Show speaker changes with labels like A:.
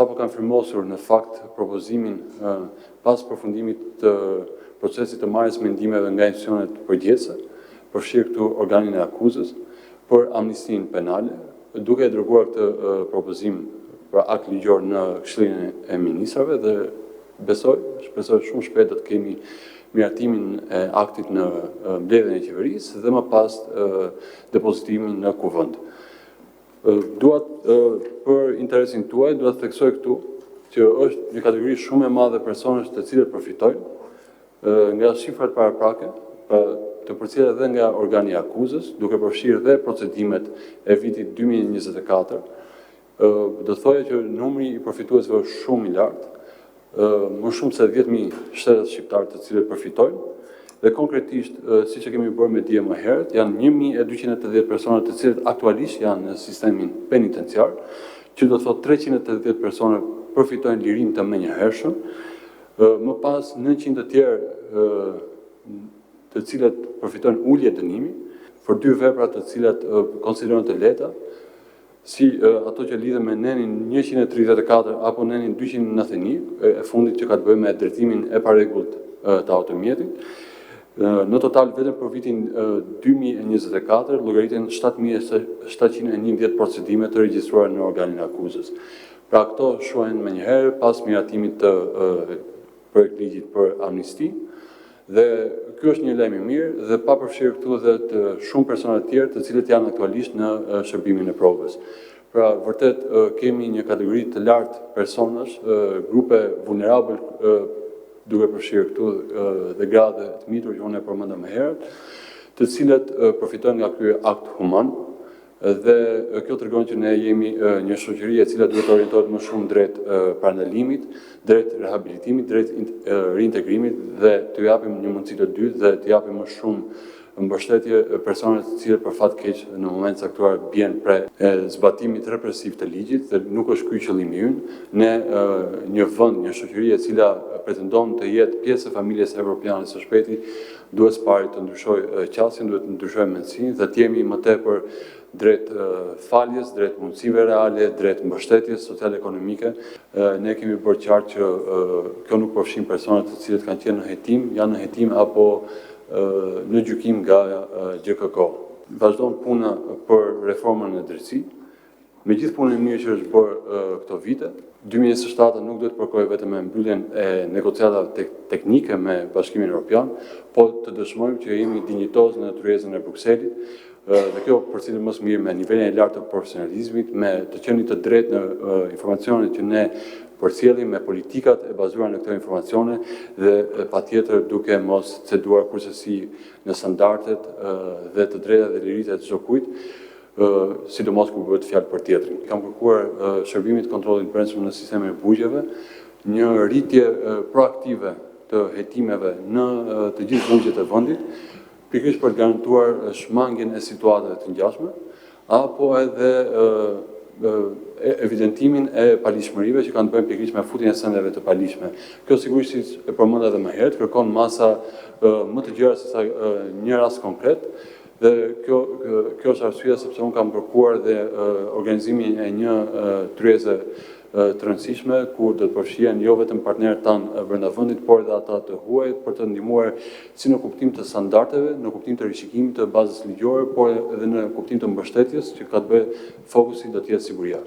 A: sapo kanë firmosur në fakt propozimin pas përfundimit të procesit të marrjes mendimeve nga institucionet përgjithëse, përfshirë këtu organin e akuzës, për amnistinë penale, duke e dërguar këtë propozim për akt ligjor në Këshillin e Ministrave dhe shpresoj shumë shpejt do të kemi miratimin e aktit në mbledhjen e qeverisë dhe më pas depozitimin në kuvend. Për interesin tuaj, duhet të theksoj këtu që është një kategori shumë e madhe personësh të cilët përfitojnë nga shifrat paraprake, të përcjellë edhe nga organi i akuzës, duke përfshirë dhe procedimet e vitit 2024. Do thoya që numri i përfituesve është shumë i lartë, më shumë se 10.000 shtetet shqiptarë të cilët përfitojnë, dhe konkretisht, siç e kemi bërë me dje më herët, janë 1.280 persona të cilët aktualisht janë në sistemin penitenciar, që do të thotë 380 persona përfitojnë lirim të menjëhershëm, më pas 900 të tjerë të cilët përfitojnë ulje dënimi për 2 vepra të cilat konsiderohen të lehta, si ato që lidhen me nenin 134 apo nenin 291, e fundit që ka të bëjë me drejtimin e parregullt të automjetit. Në total, vetëm për vitin 2024, llogaritën 7.711 procedime të regjistruara në organin e akuzës. Pra këto shohen më njëherë pas miratimit të projektligjit për amnisti, dhe ky është një lajm i mirë dhe pa përfshirë këtu edhe të shumë persona të tjerë të cilët janë aktualisht në shërbimin e provës. Pra vërtet kemi një kategori të lartë personash, grupe vulnerabël, duke përfshirë këtu dhe grade të mitur që unë e përmenda më herët, të cilët përfitojnë nga ky akt human, dhe kjo tregon që ne jemi një shoqëri e cila duhet të orientohet më shumë drejt parandalimit, drejt rehabilitimit, drejt reintegrimit dhe të japim një mundësi të dytë dhe të japim më shumë mbështetje personave të cilët për fat keq në moment caktuar bien pre zbatimit represiv të ligjit, dhe nuk është ky qëllimi ynë. Ne një vend, një shoqëri e cila pretendon të jetë pjesë e familjes evropiane së shpejti, duhet së pari të ndryshojë qasjen, duhet të ndryshojë mendsinë dhe të jemi më tepër drejt faljes, drejt mundësive reale, drejt mbështetjes social-ekonomike. Ne kemi bërë qartë që kjo nuk përfshin personat të cilët kanë qenë në hetim, janë në hetim apo në gjykim nga GKK. Vazhdon puna për reformën e drejtësisë. Me gjithë punën e mirë që është bërë këto vite, 2027 nuk duhet të përkojë vetëm me mbylljen e negociatave teknike me Bashkimin Evropian, po të dëshmojmë që jemi dinjitoz në natyrezën e Brukselit, dhe kjo përcillet më së miri me nivelin e lartë të profesionalizmit, me të qenit të drejtë në informacionet që ne përcjellim, me politikat e bazuara në këto informacione dhe patjetër duke mos ceduar kurrësi në standardet dhe të drejtat dhe liritë të çdo kujt, sidomos kur bëhet fjalë për tjetrin. Kam kërkuar shërbimit kontrollit brendshëm në sistemin e bugjeve një rritje proaktive të hetimeve në të gjithë bugjet e vendit, pikërisht për të garantuar shmangjen e situatave të ngjashme, apo edhe evidentimin e palishmërive që kanë të bëjnë pikërisht me futjen e sendeve të palishme. Kjo sigurisht, si e përmenda edhe më herët, kërkon masa më të gjera se sa një rast konkret, dhe kjo është arsyeja sepse unë kam kërkuar dhe organizimin e një tryeze të rëndësishme, kur do të përfshihen jo vetëm partnerët tanë brenda vendit, por edhe ata të huaj, për të ndihmuar si në kuptim të standardeve, në kuptim të rishikimit të bazës ligjore, por edhe në kuptim të mbështetjes që ka të bëjë fokusi do të jetë siguria.